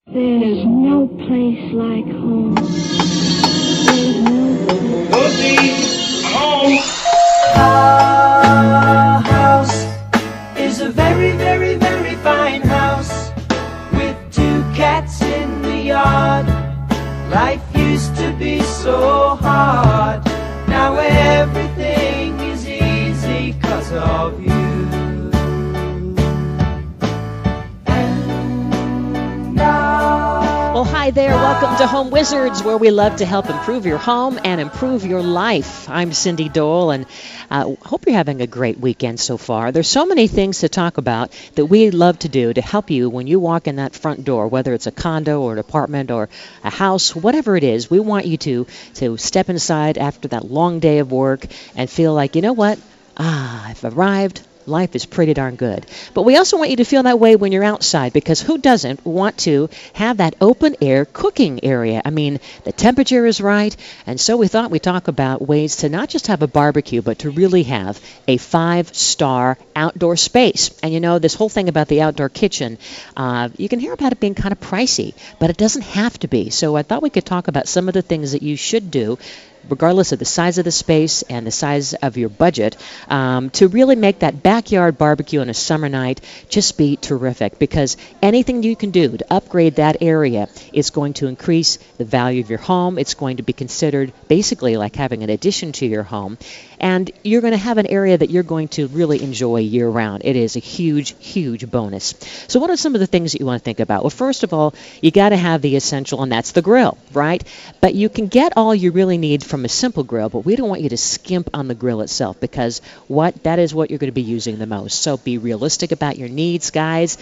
There's no place like home. There's no place. Home. Our house is a very, very, very fine house with two cats in the yard. Life used to be so hard. Now everything is easy 'cause of you. Well, hi there. Welcome to Home Wizards, where we love to help improve your home and improve your life. I'm Cindy Dole, and hope you're having a great weekend so far. There's so many things to talk about that we love to do to help you when you walk in that front door, whether it's a condo or an apartment or a house, whatever it is. We want you to step inside after that long day of work and feel like, you know what? I've arrived. Life is pretty darn good. But we also want you to feel that way when you're outside, because who doesn't want to have that open air cooking area? I mean, the temperature is right, and so we thought we'd talk about ways to not just have a barbecue, but to really have a 5-star outdoor space. And you know, this whole thing about the outdoor kitchen, you can hear about it being kind of pricey, but it doesn't have to be. So I thought we could talk about some of the things that you should do, regardless of the size of the space and the size of your budget, to really make that backyard barbecue on a summer night just be terrific. Because anything you can do to upgrade that area is going to increase the value of your home. It's going to be considered basically like having an addition to your home. And you're going to have an area that you're going to really enjoy year-round. It is a huge, huge bonus. So what are some of the things that you want to think about? Well, first of all, you got to have the essential, and that's the grill, right? But you can get all you really need from a simple grill, but we don't want you to skimp on the grill itself, because that is what you're going to be using the most. So be realistic about your needs, guys.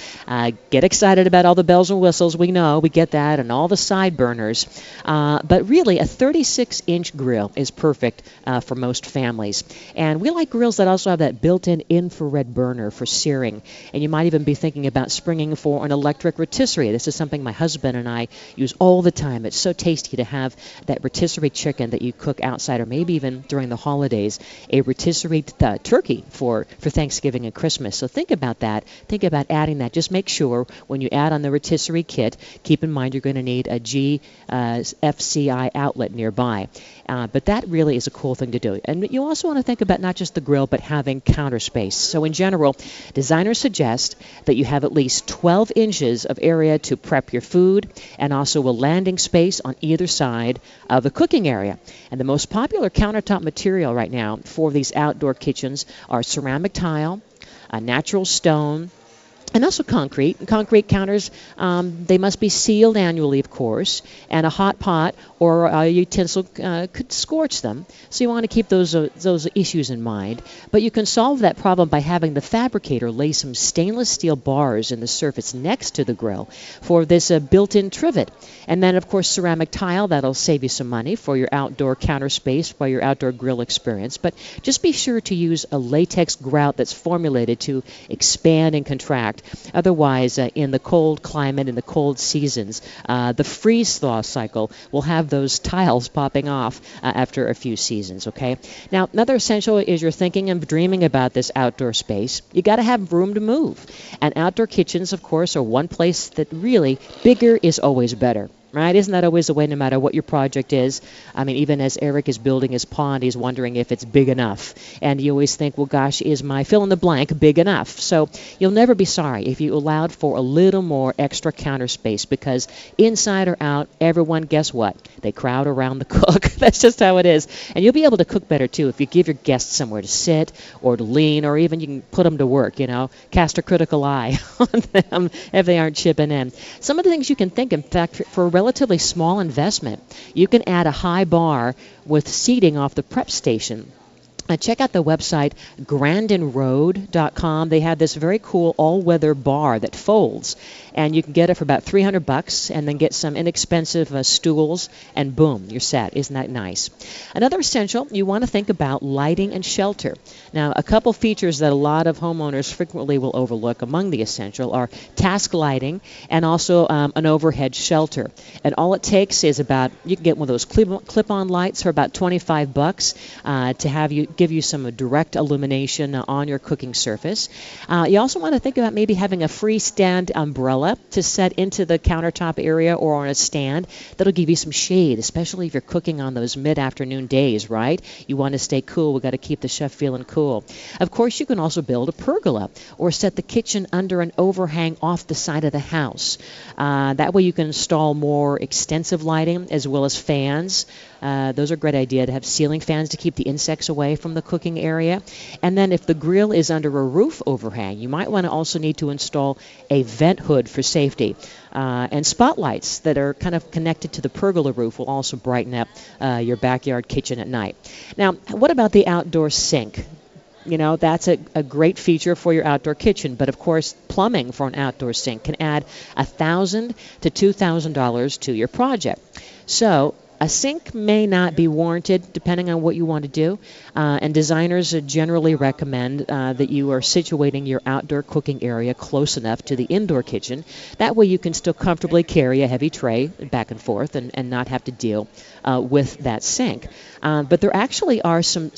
Get excited about all the bells and whistles. We know, we get that, and all the side burners. But really, a 36-inch grill is perfect for most families. And we like grills that also have that built-in infrared burner for searing. And you might even be thinking about springing for an electric rotisserie. This is something my husband and I use all the time. It's so tasty to have that rotisserie chicken that you cook outside, or maybe even during the holidays, a rotisserie turkey for Thanksgiving and Christmas. So think about that. Think about adding that. Just make sure when you add on the rotisserie kit, keep in mind you're going to need a GFCI outlet nearby. But that really is a cool thing to do. And you also want to think about not just the grill, but having counter space. So in general, designers suggest that you have at least 12 inches of area to prep your food, and also a landing space on either side of the cooking area. And the most popular countertop material right now for these outdoor kitchens are ceramic tile, natural stone, and also concrete. Concrete counters, they must be sealed annually, of course, and a hot pot or a utensil could scorch them. So you want to keep those issues in mind. But you can solve that problem by having the fabricator lay some stainless steel bars in the surface next to the grill for this built-in trivet. And then, of course, ceramic tile. That'll save you some money for your outdoor counter space, for your outdoor grill experience. But just be sure to use a latex grout that's formulated to expand and contract. Otherwise, in the cold climate, in the cold seasons, the freeze-thaw cycle will have those tiles popping off after a few seasons, okay? Now, another essential is you're thinking and dreaming about this outdoor space. You got to have room to move. And outdoor kitchens, of course, are one place that really bigger is always better. Right? Isn't that always the way, no matter what your project is? I mean, even as Eric is building his pond, he's wondering if it's big enough. And you always think, well, gosh, is my fill in the blank big enough? So you'll never be sorry if you allowed for a little more extra counter space, because inside or out, everyone, guess what? They crowd around the cook. That's just how it is. And you'll be able to cook better, too, if you give your guests somewhere to sit or to lean, or even you can put them to work, cast a critical eye on them if they aren't chipping in. Some of the things you can think, in fact, for a relatively small investment, you can add a high bar with seating off the prep station. Check out the website grandinroad.com. They have this very cool all-weather bar that folds, and you can get it for about $300 and then get some inexpensive stools, and boom, you're set. Isn't that nice? Another essential, you want to think about lighting and shelter. Now, a couple features that a lot of homeowners frequently will overlook among the essential are task lighting and also an overhead shelter. And all it takes is you can get one of those clip-on lights for about $25 to have you give you some direct illumination on your cooking surface. You also want to think about maybe having a freestand umbrella to set into the countertop area or on a stand. That'll give you some shade, especially if you're cooking on those mid-afternoon days, right? You want to stay cool. We've got to keep the chef feeling cool. Of course, you can also build a pergola or set the kitchen under an overhang off the side of the house. That way you can install more extensive lighting as well as fans. Those are a great idea to have ceiling fans to keep the insects away from the cooking area. And then if the grill is under a roof overhang, you might want to also need to install a vent hood for safety. And spotlights that are kind of connected to the pergola roof will also brighten up your backyard kitchen at night. Now, what about the outdoor sink? You know, that's a great feature for your outdoor kitchen. But, of course, plumbing for an outdoor sink can add $1,000 to $2,000 to your project. So a sink may not be warranted depending on what you want to do, and designers generally recommend that you are situating your outdoor cooking area close enough to the indoor kitchen. That way you can still comfortably carry a heavy tray back and forth and not have to deal with that sink. But there actually are some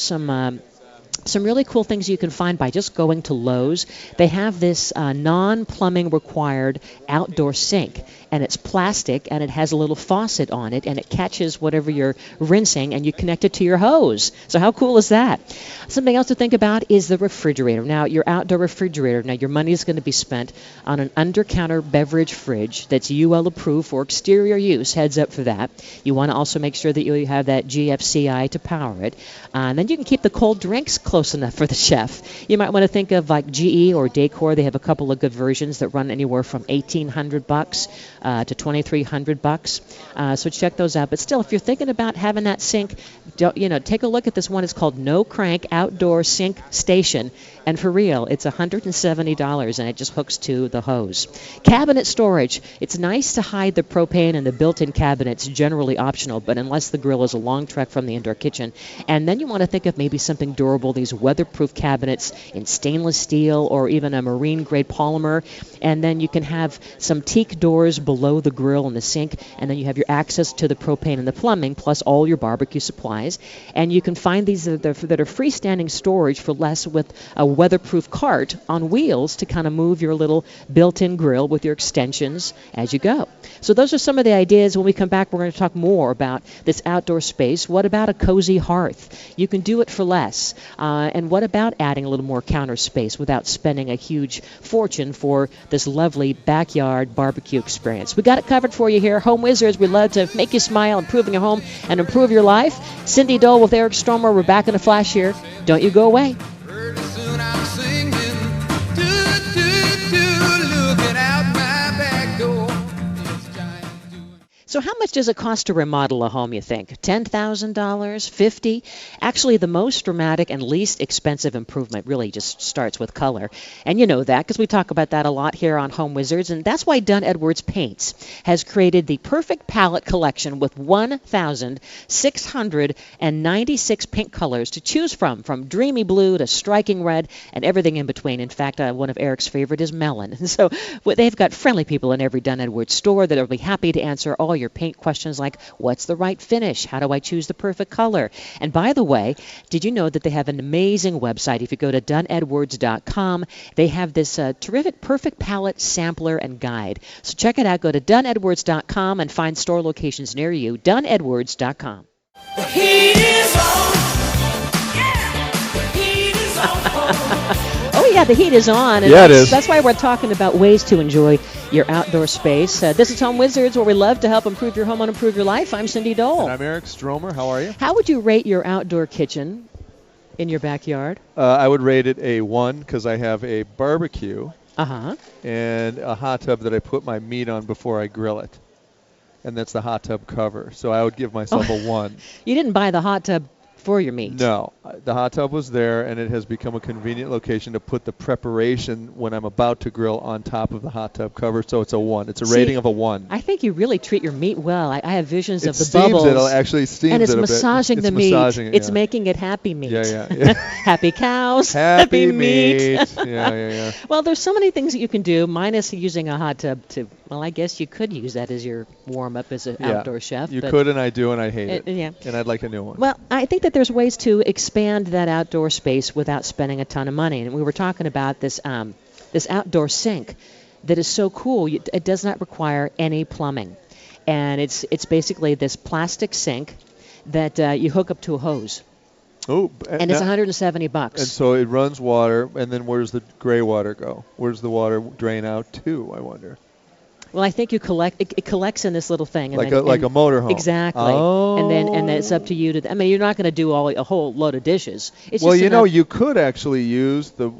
really cool things you can find by just going to Lowe's. They have this non-plumbing required outdoor sink, and it's plastic, and it has a little faucet on it, and it catches whatever you're rinsing, and you connect it to your hose. So how cool is that? Something else to think about is the refrigerator. Now, your outdoor refrigerator, now your money is going to be spent on an under-counter beverage fridge that's UL approved for exterior use. Heads up for that. You want to also make sure that you have that GFCI to power it. And then you can keep the cold drinks close enough for the chef. You might want to think of like GE or Decor. They have a couple of good versions that run anywhere from $1,800 to $2,300. So check those out. But still, if you're thinking about having that sink, take a look at this one. It's called No Crank Outdoor Sink Station. And for real, it's $170, and it just hooks to the hose. Cabinet storage. It's nice to hide the propane in the built-in cabinets, generally optional, but unless the grill is a long trek from the indoor kitchen. And then you want to think of maybe something durable, these weatherproof cabinets in stainless steel or even a marine-grade polymer. And then you can have some teak doors below the grill and the sink, and then you have your access to the propane and the plumbing, plus all your barbecue supplies. And you can find these that are freestanding storage for less with a weatherproof cart on wheels to kind of move your little built-in grill with your extensions as you go. So those are some of the ideas. When we come back, we're going to talk more about this outdoor space. What about a cozy hearth? You can do it for less. And what about adding a little more counter space without spending a huge fortune for this lovely backyard barbecue experience? We got it covered for you here. Home Wizards, we love to make you smile, improve your home, and improve your life. Cindy Dole with Eric Stromer. We're back in a flash here. Don't you go away. Pretty soon I'm singing, looking out my back door. So how much does it cost to remodel a home, you think? $10,000? $50,000? Actually, the most dramatic and least expensive improvement really just starts with color. And you know that because we talk about that a lot here on Home Wizards. And that's why Dunn Edwards Paints has created the perfect palette collection with 1,696 paint colors to choose from dreamy blue to striking red and everything in between. In fact, one of Eric's favorite is melon. So they've got friendly people in every Dunn Edwards store that will be happy to answer all your paint questions like, what's the right finish? How do I choose the perfect color? And by the way, did you know that they have an amazing website? If you go to DunnEdwards.com, they have this terrific perfect palette sampler and guide. So check it out. Go to DunnEdwards.com and find store locations near you. DunnEdwards.com. The heat is on. Yeah. The heat is on. Oh, yeah, the heat is on. And Yeah, it is. That's why we're talking about ways to enjoy your outdoor space. This is Home Wizards, where we love to help improve your home and improve your life. I'm Cindy Dole. And I'm Eric Stromer. How are you? How would you rate your outdoor kitchen in your backyard? I would rate it a 1 because I have a barbecue Uh-huh. and a hot tub that I put my meat on before I grill it. And that's the hot tub cover. So I would give myself a 1. You didn't buy the hot tub for your meat. No. The hot tub was there, and it has become a convenient location to put the preparation when I'm about to grill on top of the hot tub cover. So it's a 1. It's a rating of a 1. I think you really treat your meat well. I have visions of the steams bubbles. It actually steams and it's it a bit. massaging the meat. It's yeah. making it happy meat. Yeah. Happy cows. Happy meat. yeah. Well, there's so many things that you can do, minus using a hot tub to Well, I guess you could use that as your warm-up as an outdoor chef. You but could, and I do, and I hate it. Yeah. And I'd like a new one. Well, I think that there's ways to expand that outdoor space without spending a ton of money. And we were talking about this this outdoor sink that is so cool. It does not require any plumbing, and it's basically this plastic sink that you hook up to a hose. Oh, And it's $170. And so it runs water, and then where's the gray water go? Where's the water drain out to, I wonder? Well, I think you collect. It collects in this little thing, and Like then, a motorhome. Exactly. Oh. And then it's up to you to. I mean, you're not going to do a whole load of dishes. It's Well, just you know, enough- you could actually use the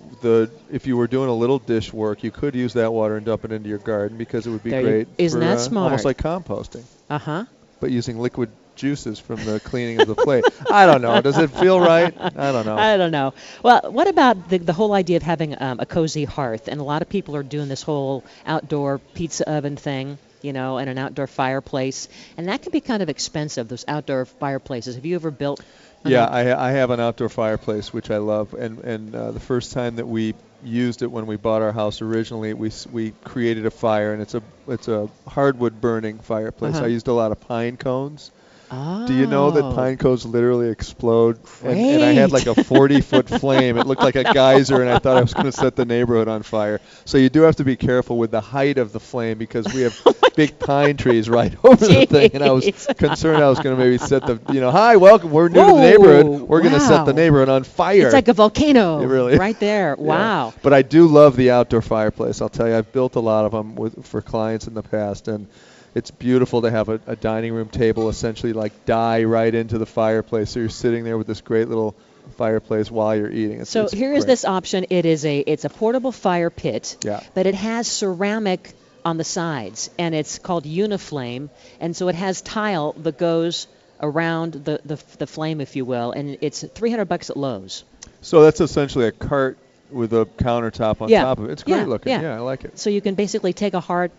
if you were doing a little dish work, you could use that water and dump it into your garden because it would be There you- great. isn't for, that smart? Almost like composting, Uh-huh. but using liquid juices from the cleaning of the plate. I don't know. Does it feel right? I don't know. I don't know. Well, what about the whole idea of having a cozy hearth? And a lot of people are doing this whole outdoor pizza oven thing, and an outdoor fireplace. And that can be kind of expensive, those outdoor fireplaces. Have you ever built? Yeah, I have an outdoor fireplace, which I love. And the first time that we used it when we bought our house originally, we created a fire, and it's a hardwood burning fireplace. Uh-huh. I used a lot of pine cones. Oh. Do you know that pine cones literally explode? And I had like a 40-foot flame. It looked like a geyser, and I thought I was going to set the neighborhood on fire. So you do have to be careful with the height of the flame because we have big pine trees right over the thing, and I was concerned I was going to maybe set the, hi, welcome, we're new to the neighborhood. We're going to set the neighborhood on fire. It's like a volcano It really right there. Yeah. Wow. But I do love the outdoor fireplace. I'll tell you, I've built a lot of them for clients in the past, and it's beautiful to have a dining room table essentially like die right into the fireplace. So you're sitting there with this great little fireplace while you're eating. It's Here is great. this option. It's a portable fire pit, Yeah. but it has ceramic on the sides, and it's called Uniflame, and so it has tile that goes around the flame, if you will, and it's $300 at Lowe's. So that's essentially a cart with a countertop on top of it. It's great looking. Yeah, I like it. So you can basically take a hearth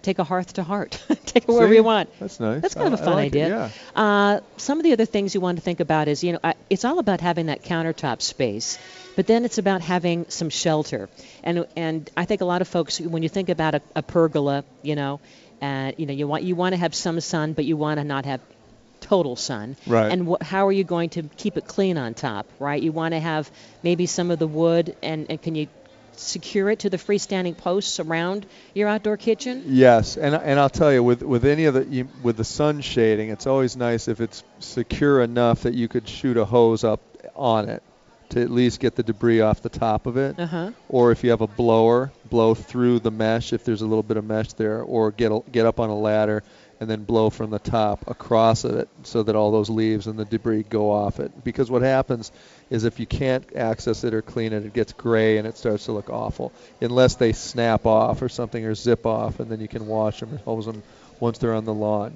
to heart. Take it wherever you want. That's nice. That's kind of a I fun like it, idea. yeah. Some of the other things you want to think about is, it's all about having that countertop space, but then it's about having some shelter. And I think a lot of folks, when you think about a pergola, you want to have some sun, but you want to not have total sun. Right. And how are you going to keep it clean on top, right? You want to have maybe some of the wood, and can you secure it to the freestanding posts around your outdoor kitchen? Yes, and I'll tell you, with any of with the sun shading, it's always nice if it's secure enough that you could shoot a hose up on it to at least get the debris off the top of it. Uh-huh. Or if you have a blower, blow through the mesh if there's a little bit of mesh there, or get up on a ladder and then blow from the top across it so that all those leaves and the debris go off it. Because what happens is if you can't access it or clean it, it gets gray and it starts to look awful. Unless they snap off or something or zip off, and then you can wash them or hose them once they're on the lawn,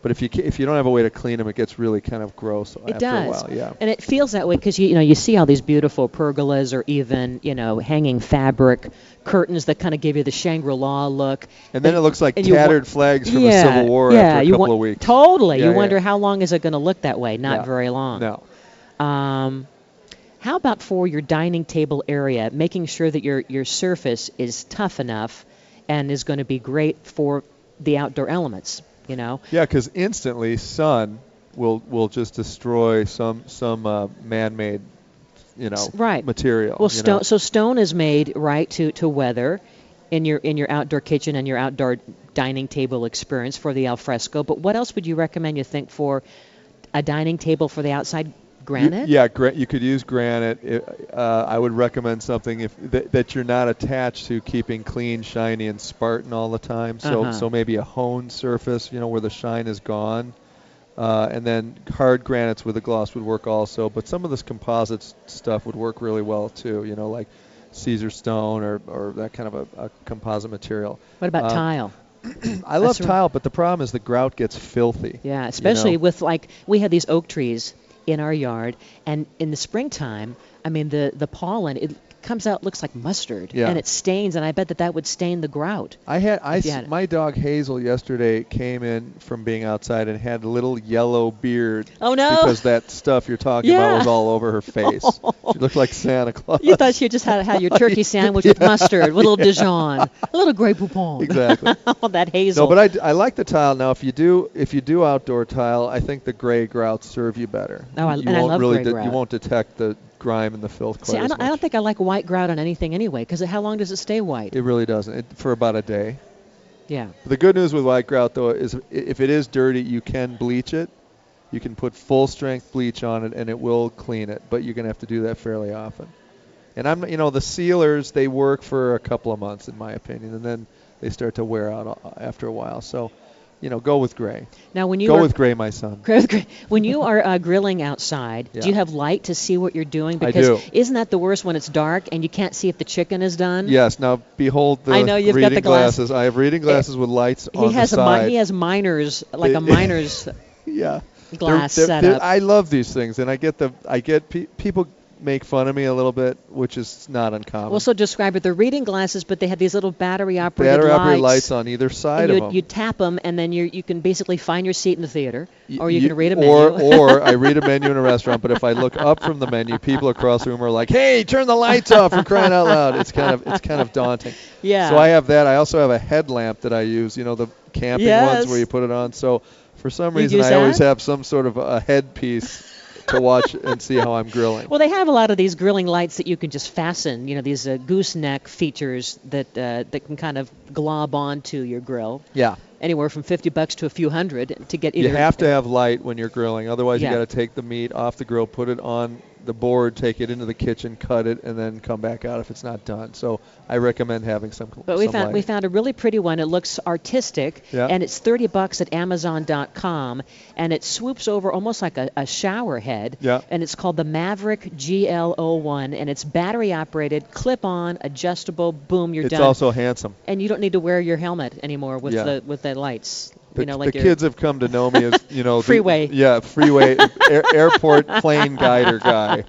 But if you don't have a way to clean them, it gets really kind of gross after a while. Yeah. And it feels that way because you see all these beautiful pergolas or even hanging fabric curtains that kind of give you the Shangri-La look. And then it looks like and you tattered flags from the Civil War after a couple of weeks. Totally. Yeah, you wonder how long is it going to look that way? Not No. very long. No. How about for your dining table area, making sure that your surface is tough enough and is going to be great for the outdoor elements, Yeah, because instantly sun will just destroy some man-made, Right. material. Well, stone is made right to weather in your outdoor kitchen and your outdoor dining table experience for the alfresco. But what else would you recommend? You think for a dining table for the outside? Granite? You could use granite. I would recommend something that you're not attached to keeping clean, shiny, and Spartan all the time. So maybe a honed surface, where the shine is gone. And then hard granites with a gloss would work also. But some of this composite stuff would work really well too, like Caesar stone or that kind of a composite material. What about tile? I love tile, but the problem is the grout gets filthy. Yeah, especially with we had these oak trees in our yard, and in the springtime, I mean the pollen, it comes out, looks like mustard, Yeah. and it stains, and I bet that would stain the grout. My dog Hazel yesterday came in from being outside and had a little yellow beard. Oh, no. Because that stuff you're talking Yeah. about was all over her face. She looked like Santa Claus. You thought you just had your turkey sandwich with mustard, with a little Dijon, a little Grey Poupon. Exactly. Oh, that hazel. No, but I like the tile. Now, if you do outdoor tile, I think the gray grouts serve you better. Oh, You and I won't love really gray grout. You won't detect the grime and the filth quite See, as I much. don't think I like white grout on anything anyway, because how long does it stay white? It really doesn't. For about a day. Yeah. The good news with white grout, though, is if it is dirty, you can bleach it. You can put full strength bleach on it, and it will clean it. But you're going to have to do that fairly often. And the sealers, they work for a couple of months, in my opinion, and then they start to wear out after a while. So, go with gray. Now, when you Go with gray, my son. When you are grilling outside, Yeah. do you have light to see what you're doing? I Because do. isn't that the worst when it's dark and you can't see if the chicken is done? Yes. Now, behold the I know you've got reading the glass. glasses. I have reading glasses with lights He on has the side. he has miners, like They- a miner's Yeah. glass They're- set they're- up. I love these things, and people make fun of me a little bit, which is not uncommon. Well, so describe it. They're reading glasses, but they have these little battery-operated Battery-operated lights on either side and of you, them. you tap them, and then you can basically find your seat in the theater, or you Y- can read a menu. Or I read a menu in a restaurant, but if I look up from the menu, people across the room are like, "Hey, turn the lights off!" for crying out loud. It's kind of daunting. Yeah. So I have that. I also have a headlamp that I use. The camping Yes. ones where you put it on. So for some You reason, use I always that? have some sort of a headpiece to watch and see how I'm grilling. Well, they have a lot of these grilling lights that you can just fasten. These gooseneck features that can kind of glob onto your grill. Yeah. Anywhere from $50 to a few hundred to get You either. have to have light when you're grilling. Otherwise, Yeah. you got to take the meat off the grill, put it on the board, take it into the kitchen, cut it, and then come back out if it's not done. So I recommend having some. But we some light. found a really pretty one. It looks artistic, Yeah. and it's $30 at Amazon.com, and it swoops over almost like a shower head. Yeah. And it's called the Maverick GL01, and it's battery operated, clip-on, adjustable. Boom, you're It's done. also handsome. And you don't need to wear your helmet anymore with Yeah. the lights. The, like the your kids have come to know me as Freeway. freeway airport plane guider guy.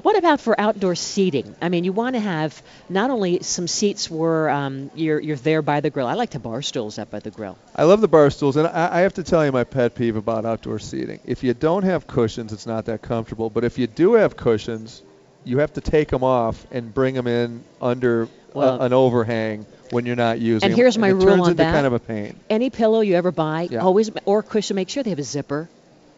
What about for outdoor seating? I mean, you want to have not only some seats where you're there by the grill. I like to bar stools up by the grill. I love the bar stools, and I have to tell you my pet peeve about outdoor seating. If you don't have cushions, it's not that comfortable. But if you do have cushions, you have to take them off and bring them in under an overhang when you're not using And them. here's my it rule turns on into that. kind of a pain. Any pillow you ever buy, Yeah. always, or cushion, make sure they have a zipper.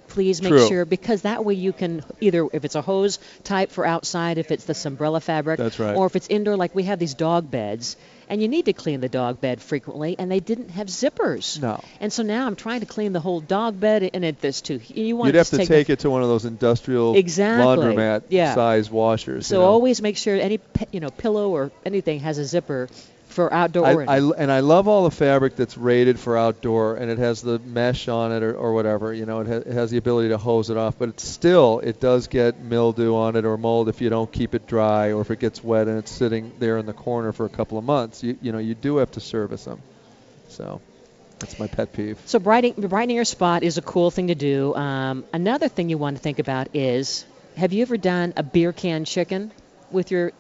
Please make True. sure, because that way you can either, if it's a hose type for outside, if it's the umbrella fabric, That's right. or if it's indoor, like we have these dog beds, and you need to clean the dog bed frequently, and they didn't have zippers. No. And so now I'm trying to clean the whole dog bed, and there's too. You want You'd have to take it to one of those industrial Exactly. laundromat Yeah. size washers. So always make sure any pillow or anything has a zipper for outdoor. I love all the fabric that's rated for outdoor, and it has the mesh on it or whatever. It has the ability to hose it off, but it does get mildew on it or mold if you don't keep it dry, or if it gets wet and it's sitting there in the corner for a couple of months. You do have to service them. So that's my pet peeve. So brightening your spot is a cool thing to do. Another thing you want to think about is, have you ever done a beer can chicken with your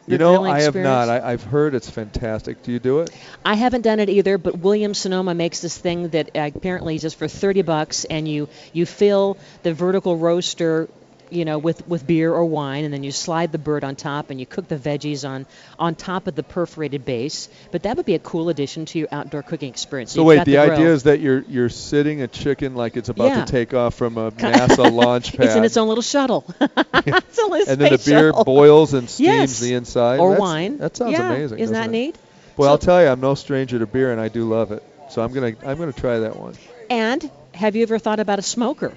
grilling I have experience? not. I've heard it's fantastic. Do you do it? I haven't done it either, but Williams Sonoma makes this thing that apparently is just for $30, and you fill the vertical roaster, with beer or wine, and then you slide the bird on top, and you cook the veggies on top of the perforated base. But that would be a cool addition to your outdoor cooking experience. So You've wait, got the grill. idea is that you're sitting a chicken like it's about Yeah. to take off from a NASA launch pad. It's in its own little shuttle. It's a little and then the space beer shuttle. boils and steams Yes. the inside. Or That's- wine. That sounds Yeah. amazing. Isn't that doesn't it? neat? Well, So- I'll tell you, I'm no stranger to beer, and I do love it. So I'm gonna try that one. And have you ever thought about a smoker?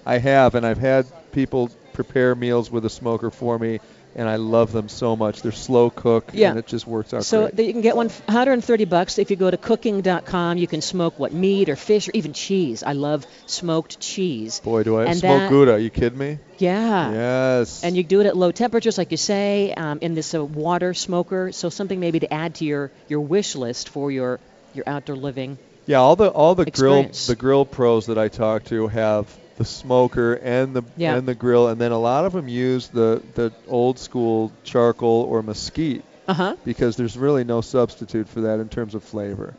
I have, and I've had people prepare meals with a smoker for me, and I love them so much. They're slow cook, Yeah. and it just works out So great. you can get one $130 if you go to cooking.com. You can smoke meat or fish or even cheese. I love smoked cheese. Boy, do I and smoke that- Gouda. Are you kidding me? Yeah. Yes. And you do it at low temperatures, like you say, in this water smoker. So something maybe to add to your wish list for your outdoor living. Yeah, all the Experience. grill pros that I talk to have the smoker and the grill, and then a lot of them use the old school charcoal or mesquite because there's really no substitute for that in terms of flavor.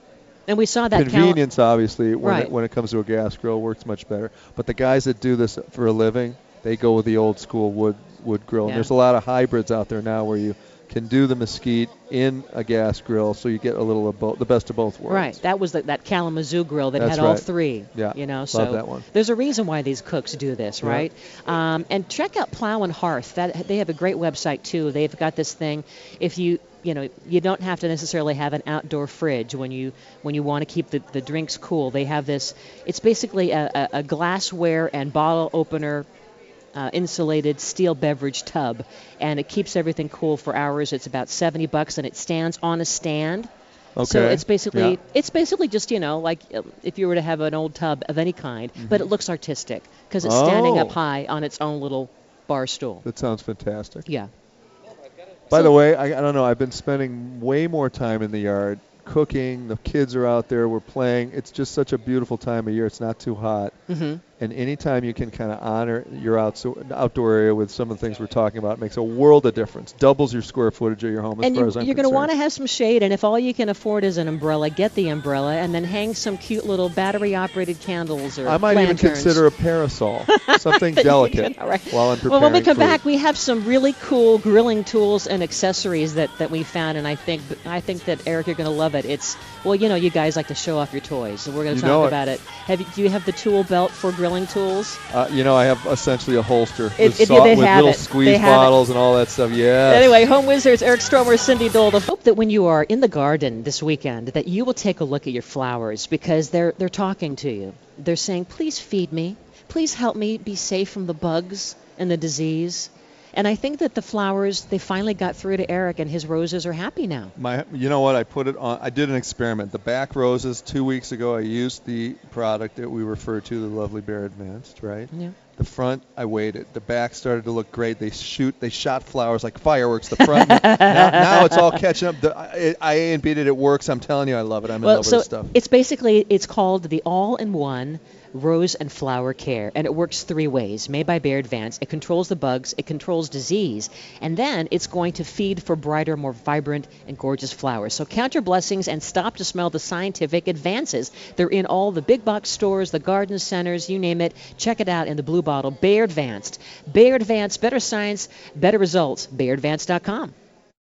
And we saw that convenience, obviously, Right. when it comes to a gas grill, works much better. But the guys that do this for a living, they go with the old school wood grill. And there's a lot of hybrids out there now where you can do the mesquite in a gas grill, so you get a little of both, the best of both worlds. Right. That was that Kalamazoo grill that That's had all right. three. Yeah. You know, Love so that one. there's a reason why these cooks do this, right? And check out Plow and Hearth. They have a great website too. They've got this thing. If you don't have to necessarily have an outdoor fridge when you want to keep the drinks cool. They have this. It's basically a glassware and bottle opener. Insulated steel beverage tub, and it keeps everything cool for hours. It's about $70, and it stands on a stand. Okay. So it's basically just like if you were to have an old tub of any kind, but it looks artistic because it's standing up high on its own little bar stool. That sounds fantastic. Yeah. By the way, I don't know. I've been spending way more time in the yard cooking. The kids are out there. We're playing. It's just such a beautiful time of year. It's not too hot. Mm-hmm. And anytime you can kind of honor your outdoor area with some of the things we're talking about, makes a world of difference. Doubles your square footage of your home as far as I'm you're going to concerned. want to have some shade, and if all you can afford is an umbrella, get the umbrella, and then hang some cute little battery-operated candles or I might even lanterns. consider a parasol, something delicate, All right. while I'm preparing Well, when we come food. back, we have some really cool grilling tools and accessories that we found, and I think that, Eric, you're going to love it. It's, you guys like to show off your toys, so we're going to talk about it. Do you have the tool belt for grilling tools? I have essentially a holster They with have little it. squeeze They have bottles and all that stuff. Yeah. Anyway, Home Wizards, Eric Stromer, Cindy Dole. I hope that when you are in the garden this weekend, that you will take a look at your flowers because they're talking to you. They're saying, please feed me. Please help me be safe from the bugs and the disease. And I think that the flowers, they finally got through to Eric, and his roses are happy now. You know what? I put it on. I did an experiment. The back roses 2 weeks ago. I used the product that we referred to, the Lovely Bear Advanced, right? Yeah. The front, I waited. The back started to look great. They shot flowers like fireworks. The front, now it's all catching up. I A and B'd it. It works. I'm telling you, I love it. I'm in love with this stuff. It's called the All-in-One Rose and Flower Care, and it works 3 ways. Made by Bear Advanced. It controls the bugs, it controls disease, and then it's going to feed for brighter, more vibrant, and gorgeous flowers. So count your blessings and stop to smell the scientific advances. They're in all the big box stores, the garden centers, you name it. Check it out in the blue bottle. Bear Advanced. Bear Advanced, better science, better results. BearAdvanced.com.